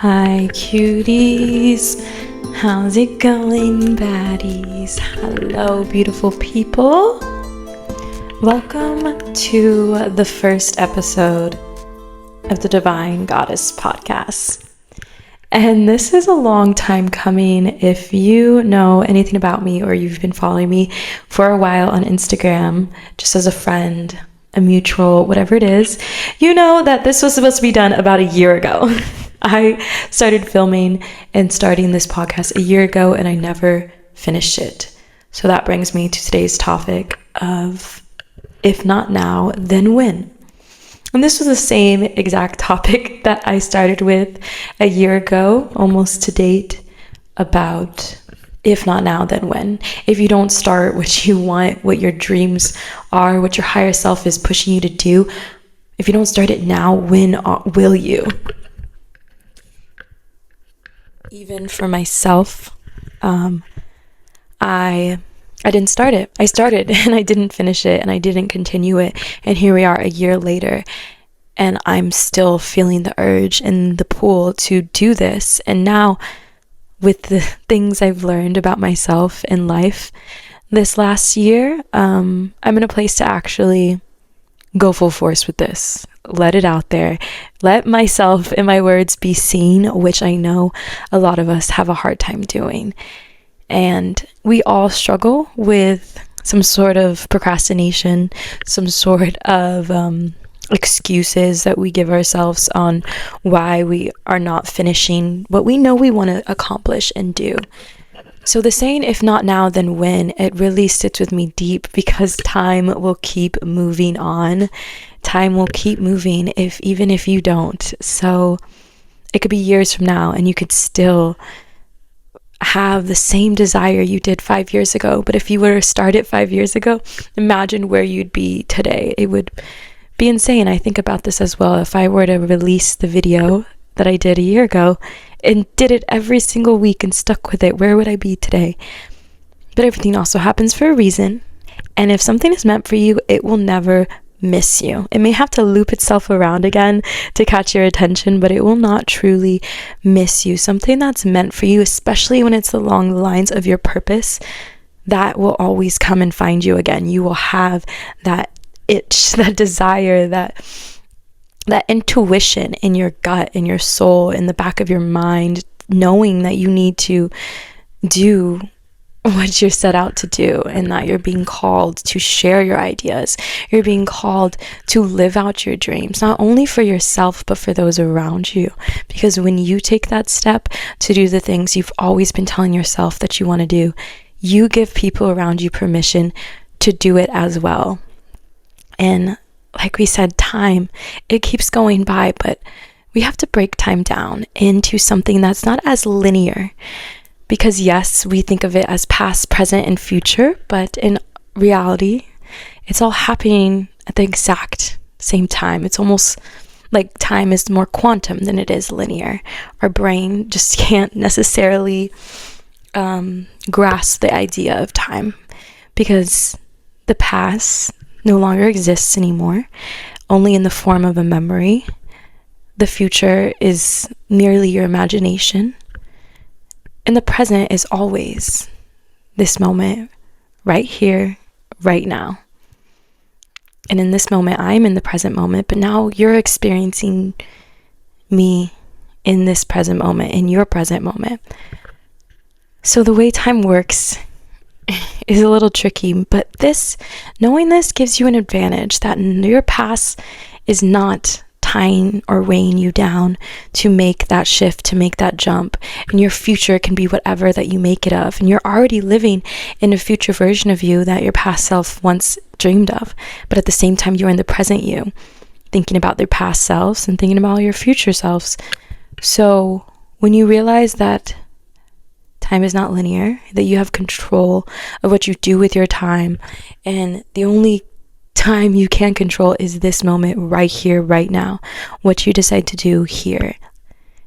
Hi cuties, how's it going baddies? Hello beautiful people. Welcome to the first episode of the Divine Goddess podcast. And this is a long time coming. If you know anything about me or you've been following me for a while on Instagram, just as a friend, a mutual, whatever it is, you know that this was supposed to be done about a year ago. I started filming and starting this podcast a year ago and I never finished it. So that brings me to today's topic of if not now, then when? And this was the same exact topic that I started with a year ago, almost to date, about if not now, then when? If you don't start what you want, what your dreams are, what your higher self is pushing you to do, if you don't start it now, when will you? Even for myself, I didn't start it. I started and I didn't finish it and I didn't continue it. And here we are a year later and I'm still feeling the urge and the pull to do this. And now with the things I've learned about myself and life this last year, I'm in a place to actually go full force with this. Let it out there. Let myself and my words be seen, which I know a lot of us have a hard time doing. And we all struggle with some sort of procrastination, some sort of excuses that we give ourselves on why we are not finishing what we know we want to accomplish and do. So the saying, if not now, then when, it really sits with me deep because time will keep moving on. Time will keep moving even if you don't. So it could be years from now and you could still have the same desire you did 5 years ago. But if you were to start it 5 years ago, imagine where you'd be today. It would be insane. I think about this as well. If I were to release the video that I did a year ago and did it every single week and stuck with it, where would I be today? But everything also happens for a reason. And if something is meant for you, it will never miss you. It may have to loop itself around again to catch your attention, but it will not truly miss you. Something that's meant for you, especially when it's along the lines of your purpose, that will always come and find you again. You will have that itch, that desire, that intuition in your gut, in your soul, in the back of your mind, knowing that you need to do what you're set out to do and that you're being called to share your ideas. You're being called to live out your dreams, not only for yourself, but for those around you. Because when you take that step to do the things you've always been telling yourself that you want to do, you give people around you permission to do it as well. And like we said, time, it keeps going by, but we have to break time down into something that's not as linear. Because yes, we think of it as past, present, and future, but in reality, it's all happening at the exact same time. It's almost like time is more quantum than it is linear. Our brain just can't necessarily grasp the idea of time because the past no longer exists anymore, only in the form of a memory. The future is merely your imagination. And the present is always this moment, right here, right now. And in this moment, I'm in the present moment, but now you're experiencing me in this present moment, in your present moment. So the way time works is a little tricky, but knowing this gives you an advantage that your past is not tying or weighing you down to make that shift, to make that jump. And your future can be whatever that you make it of. And you're already living in a future version of you that your past self once dreamed of. But at the same time, you're in the present you, thinking about their past selves and thinking about your future selves. So when you realize that time is not linear, that you have control of what you do with your time, and the only time you can control is this moment right here, right now, what you decide to do here.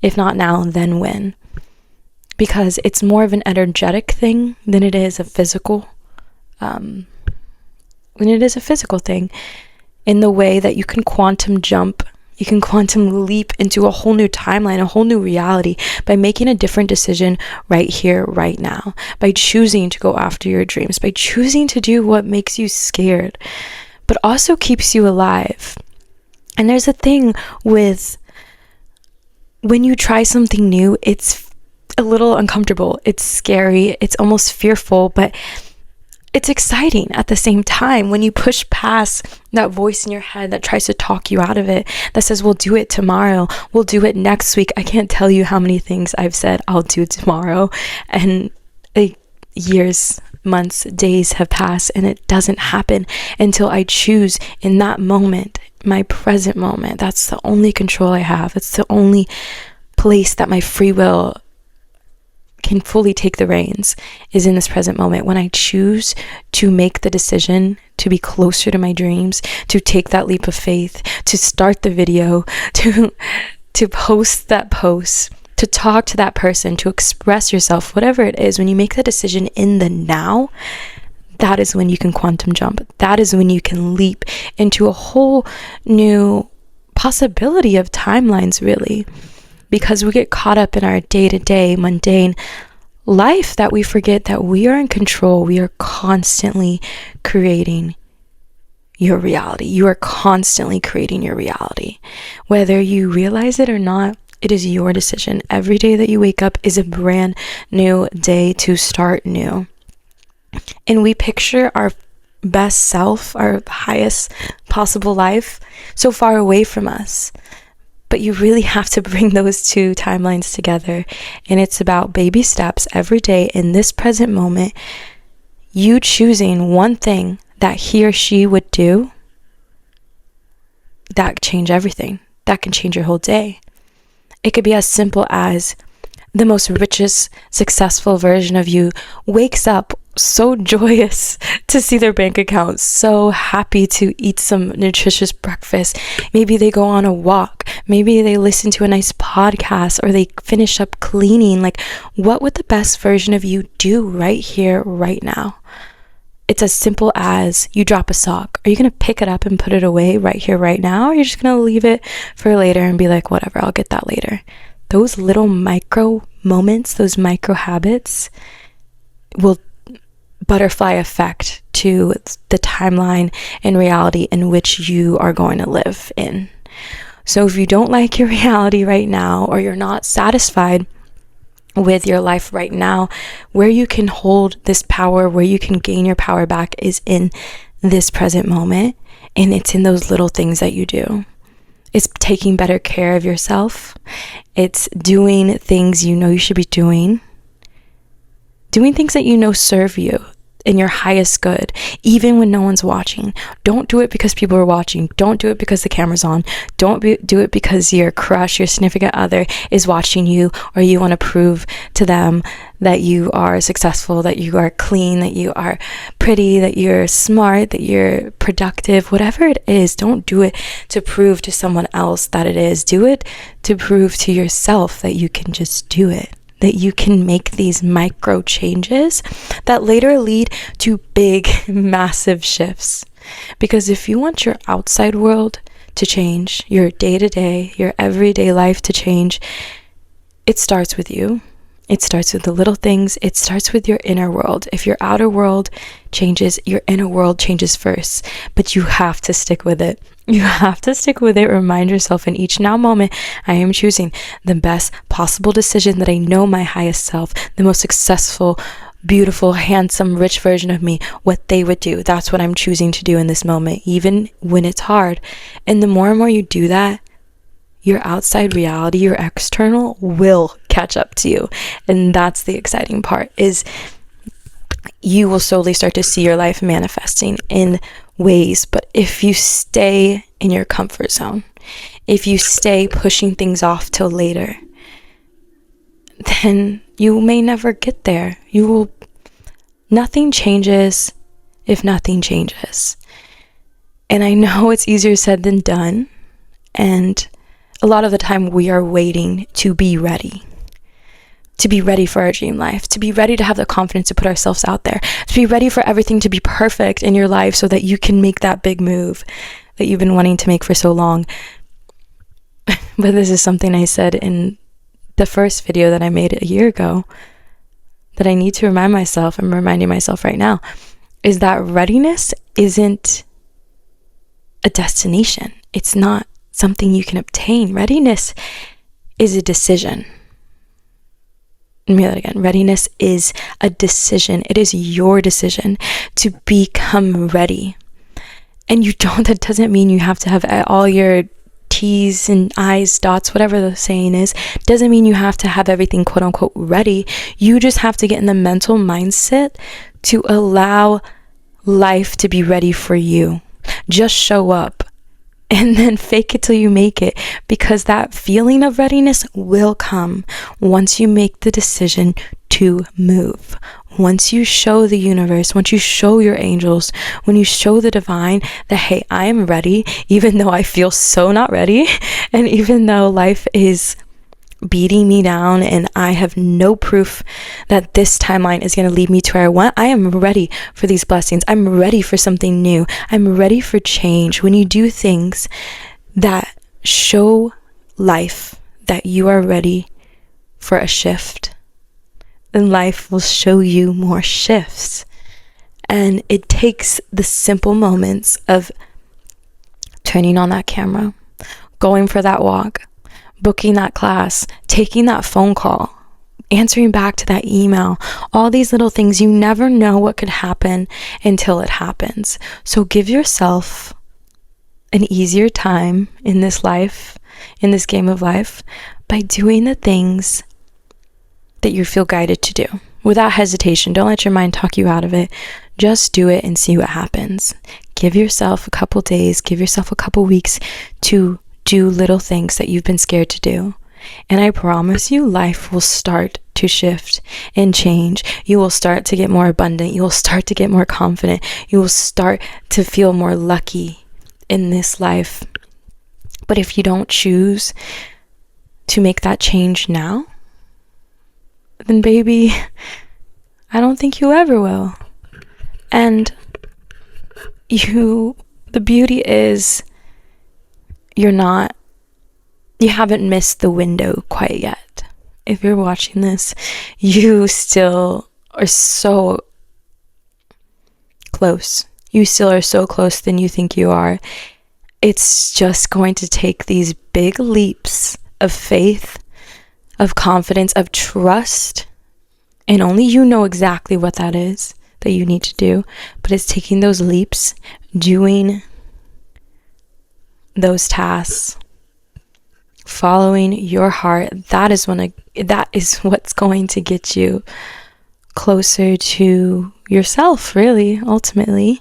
If not now, then when? Because it's more of an energetic thing than it is a physical thing, in the way that you can quantum jump You can quantum leap into a whole new timeline, a whole new reality by making a different decision right here, right now, by choosing to go after your dreams, by choosing to do what makes you scared, but also keeps you alive. And there's a thing with when you try something new, it's a little uncomfortable, it's scary, it's almost fearful, but it's exciting at the same time when you push past that voice in your head that tries to talk you out of it, that says, we'll do it tomorrow, we'll do it next week. I can't tell you how many things I've said, I'll do tomorrow. And years, months, days have passed and it doesn't happen until I choose in that moment, my present moment. That's the only control I have. It's the only place that my free will can fully take the reins, is in this present moment, when I choose to make the decision to be closer to my dreams, to take that leap of faith, to start the video, to post that post, to talk to that person, to express yourself, whatever it is. When you make that decision in the now, that is when you can quantum jump. That is when you can leap into a whole new possibility of timelines, really. Because we get caught up in our day-to-day mundane life that we forget that we are in control. We are constantly creating your reality. You are constantly creating your reality. Whether you realize it or not, it is your decision. Every day that you wake up is a brand new day to start new. And we picture our best self, our highest possible life, so far away from us. But you really have to bring those two timelines together. And it's about baby steps every day in this present moment. You choosing one thing that he or she would do, that can change everything. That can change your whole day. It could be as simple as the most richest, successful version of you wakes up so joyous to see their bank account, so happy to eat some nutritious breakfast. Maybe they go on a walk, maybe they listen to a nice podcast, or they finish up cleaning. Like, what would the best version of you do right here, right now? It's as simple as you drop a sock. Are you going to pick it up and put it away right here, right now? Or are you just going to leave it for later and be like, whatever, I'll get that later? Those little micro moments, those micro habits will butterfly effect to the timeline and reality in which you are going to live in. So if you don't like your reality right now, or you're not satisfied with your life right now, where you can hold this power, where you can gain your power back, is in this present moment. And it's in those little things that you do. It's taking better care of yourself. It's doing things you know you should be doing. Doing things that you know serve you in your highest good, even when no one's watching. Don't do it because people are watching. Don't do it because the camera's on. Don't do it because your crush, your significant other is watching you, or you want to prove to them that you are successful, that you are clean, that you are pretty, that you're smart, that you're productive. Whatever it is, don't do it to prove to someone else that it is. Do it to prove to yourself that you can just do it, that you can make these micro changes that later lead to big, massive shifts. Because if you want your outside world to change, your day-to-day, your everyday life to change, it starts with you. It starts with the little things. It starts with your inner world. If your outer world changes, your inner world changes first. But you have to stick with it. You have to stick with it. Remind yourself in each now moment, I am choosing the best possible decision that I know my highest self, the most successful, beautiful, handsome, rich version of me, what they would do. That's what I'm choosing to do in this moment, even when it's hard. And the more and more you do that, your outside reality, your external, will catch up to you. And that's the exciting part, is you will slowly start to see your life manifesting in ways. But if you stay in your comfort zone, if you stay pushing things off till later, then you may never get there. Nothing changes if nothing changes. And I know it's easier said than done. And a lot of the time we are waiting to be ready for our dream life, to be ready to have the confidence to put ourselves out there, to be ready for everything to be perfect in your life so that you can make that big move that you've been wanting to make for so long. but this is something I said in the first video that I made a year ago that I need to remind myself, I'm reminding myself right now, is that readiness isn't a destination. It's not something you can obtain. Readiness is a decision. Let me hear that again. Readiness is a decision. It is your decision to become ready. And that doesn't mean you have to have all your T's and I's, dots, whatever the saying is. Doesn't mean you have to have everything quote unquote ready. You just have to get in the mental mindset to allow life to be ready for you. Just show up and then fake it till you make it, because that feeling of readiness will come once you make the decision to move. Once you show the universe, once you show your angels, when you show the divine that, hey, I am ready, even though I feel so not ready, and even though life is beating me down and I have no proof that this timeline is going to lead me to where I want, I am ready for these blessings. I'm ready for something new. I'm ready for change. When you do things that show life that you are ready for a shift, then life will show you more shifts. And it takes the simple moments of turning on that camera, going for that walk, booking that class, taking that phone call, answering back to that email, all these little things. You never know what could happen until it happens. So give yourself an easier time in this life, in this game of life, by doing the things that you feel guided to do without hesitation. Don't let your mind talk you out of it. Just do it and see what happens. Give yourself a couple days, give yourself a couple weeks to do little things that you've been scared to do. And I promise you, life will start to shift and change. You will start to get more abundant. You will start to get more confident. You will start to feel more lucky in this life. But if you don't choose to make that change now, then baby, I don't think you ever will. And the beauty is, you haven't missed the window quite yet. If you're watching this, you still are so close. You still are so close than you think you are. It's just going to take these big leaps of faith, of confidence, of trust, and only you know exactly what that is that you need to do. But it's taking those leaps, doing those tasks, following your heart. That is what's going to get you closer to yourself, really, ultimately.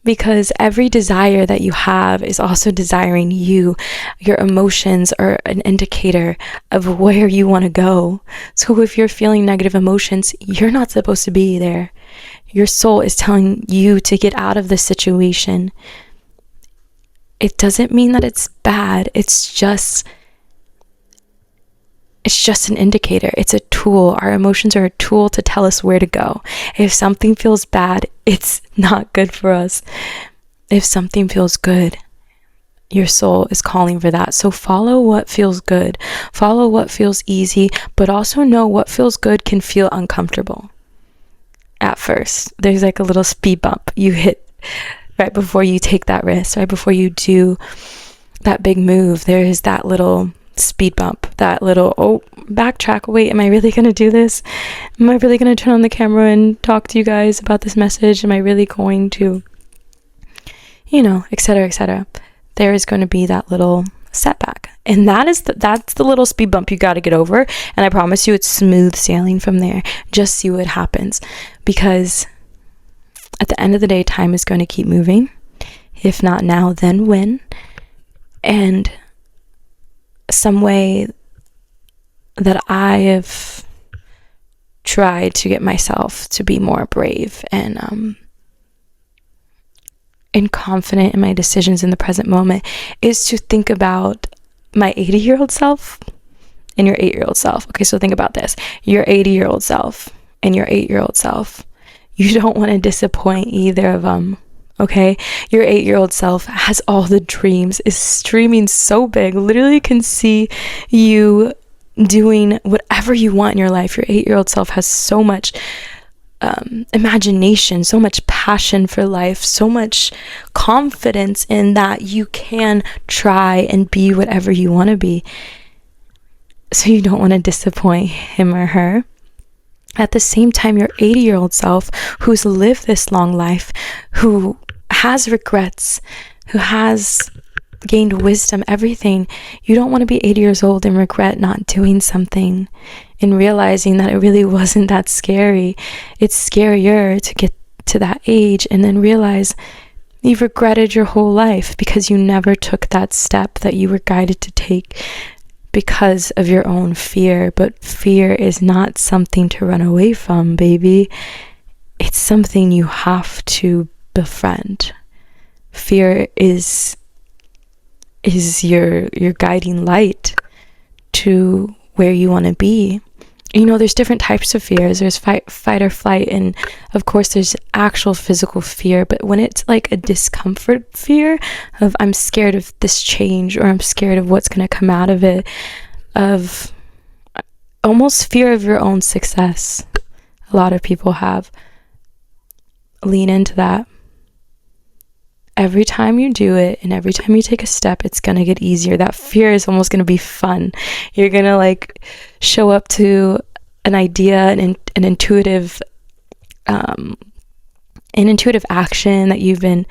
Because every desire that you have is also desiring you. Your emotions are an indicator of where you want to go. So if you're feeling negative emotions, you're not supposed to be there. Your soul is telling you to get out of the situation. It doesn't mean that it's bad. It's just an indicator. It's a tool. Our emotions are a tool to tell us where to go. If something feels bad, it's not good for us. If something feels good, your soul is calling for that. So follow what feels good. Follow what feels easy, but also know what feels good can feel uncomfortable at first. There's like a little speed bump you hit right before you take that risk, right before you do that big move. There is that little speed bump, that little, backtrack, wait, am I really going to do this? Am I really going to turn on the camera and talk to you guys about this message? Am I really going to, etc., etc. There is going to be that little setback. And that's the little speed bump you got to get over. And I promise you, it's smooth sailing from there. Just see what happens. Because at the end of the day, time is going to keep moving. If not now, then when? And some way that I have tried to get myself to be more brave and confident in my decisions in the present moment is to think about my 80-year-old self and your 8-year-old self. Okay, so think about this. Your 80-year-old self and your 8-year-old self. You don't want to disappoint either of them. Okay, your 8-year-old self has all the dreams, is dreaming so big, literally can see you doing whatever you want in your life. Your 8-year-old self has so much imagination, so much passion for life, so much confidence in that you can try and be whatever you want to be. So you don't want to disappoint him or her. At the same time, your 80-year-old self, who's lived this long life, who has regrets, who has gained wisdom, everything, you don't want to be 80 years old and regret not doing something and realizing that it really wasn't that scary. It's scarier to get to that age and then realize you've regretted your whole life because you never took that step that you were guided to take because of your own fear. But fear is not something to run away from, baby. It's something you have to befriend. Fear is your guiding light to where you want to be. You know, there's different types of fears. There's fight or flight, and of course there's actual physical fear. But when it's like a discomfort fear of I'm scared of this change, or I'm scared of what's going to come out of it, of almost fear of your own success, a lot of people have. Lean into that. Every time you do it and every time you take a step, it's going to get easier. That fear is almost going to be fun. You're going to like show up to an idea, an intuitive action that you've been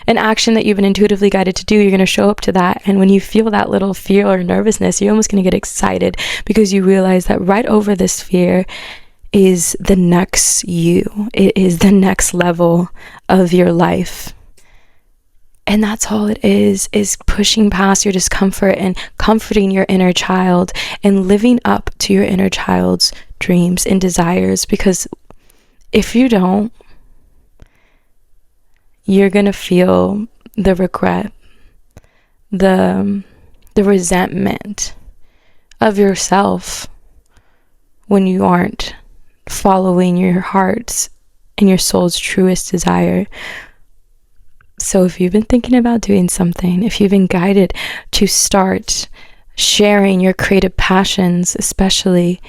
intuitively guided to do. You're going to show up to that. And when you feel that little fear or nervousness, you're almost going to get excited because you realize that right over this fear is the next you. It is the next level of your life. And that's all it is pushing past your discomfort and comforting your inner child and living up to your inner child's dreams and desires. Because if you don't, you're going to feel the regret, the resentment of yourself when you aren't following your heart's and your soul's truest desire. So if you've been thinking about doing something, if you've been guided to start sharing your creative passions, especially,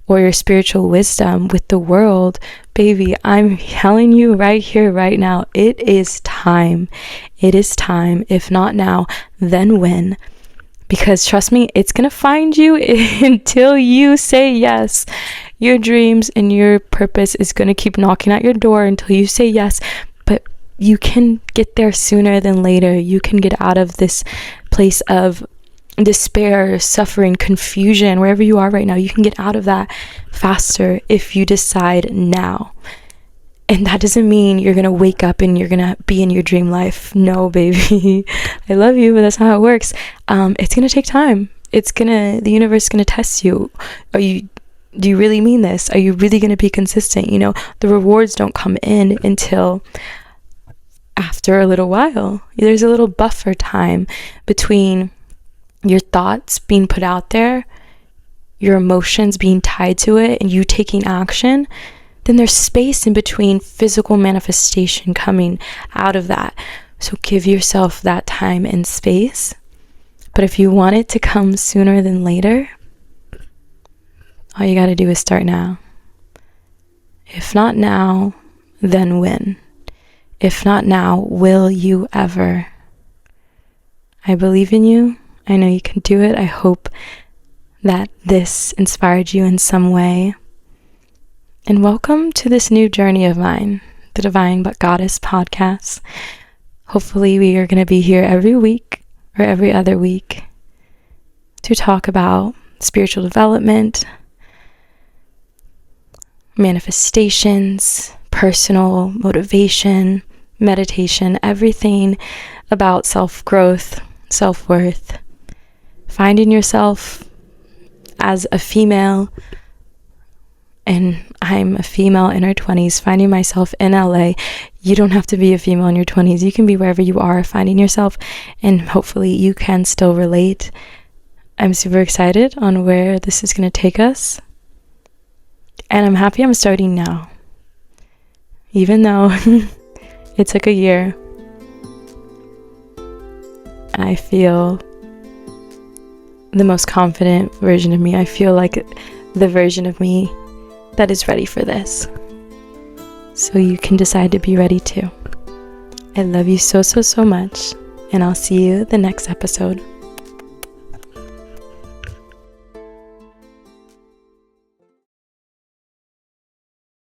or your spiritual wisdom with the world, baby, I'm telling you right here, right now, it is time. It is time. If not now, then when? Because trust me, it's going to find you until you say yes. Your dreams and your purpose is going to keep knocking at your door until you say yes. But you can get there sooner than later. You can get out of this place of despair, suffering, confusion, wherever you are right now. You can get out of that faster if you decide now. And that doesn't mean you're going to wake up and you're going to be in your dream life. No, baby. I love you, but that's not how it works. It's going to take time. The universe is going to test you. Do you really mean this? Are you really going to be consistent? You know, the rewards don't come in until after a little while. There's a little buffer time between your thoughts being put out there, your emotions being tied to it, and you taking action. Then there's space in between physical manifestation coming out of that. So give yourself that time and space. But if you want it to come sooner than later, all you got to do is start now. If not now, then when? If not now, will you ever? I believe in you. I know you can do it. I hope that this inspired you in some way. And welcome to this new journey of mine, the Divine But Goddess podcast. Hopefully we are going to be here every week or every other week to talk about spiritual development, manifestations, personal motivation, meditation, everything about self-growth, self-worth, finding yourself as a female. And I'm a female in her 20s, finding myself in LA. You don't have to be a female in your 20s. You can be wherever you are, finding yourself, and hopefully you can still relate. I'm super excited on where this is going to take us. And I'm happy I'm starting now. Even though it took a year, and I feel the most confident version of me. I feel like the version of me that is ready for this. So you can decide to be ready too. I love you so, so, so much, and I'll see you the next episode.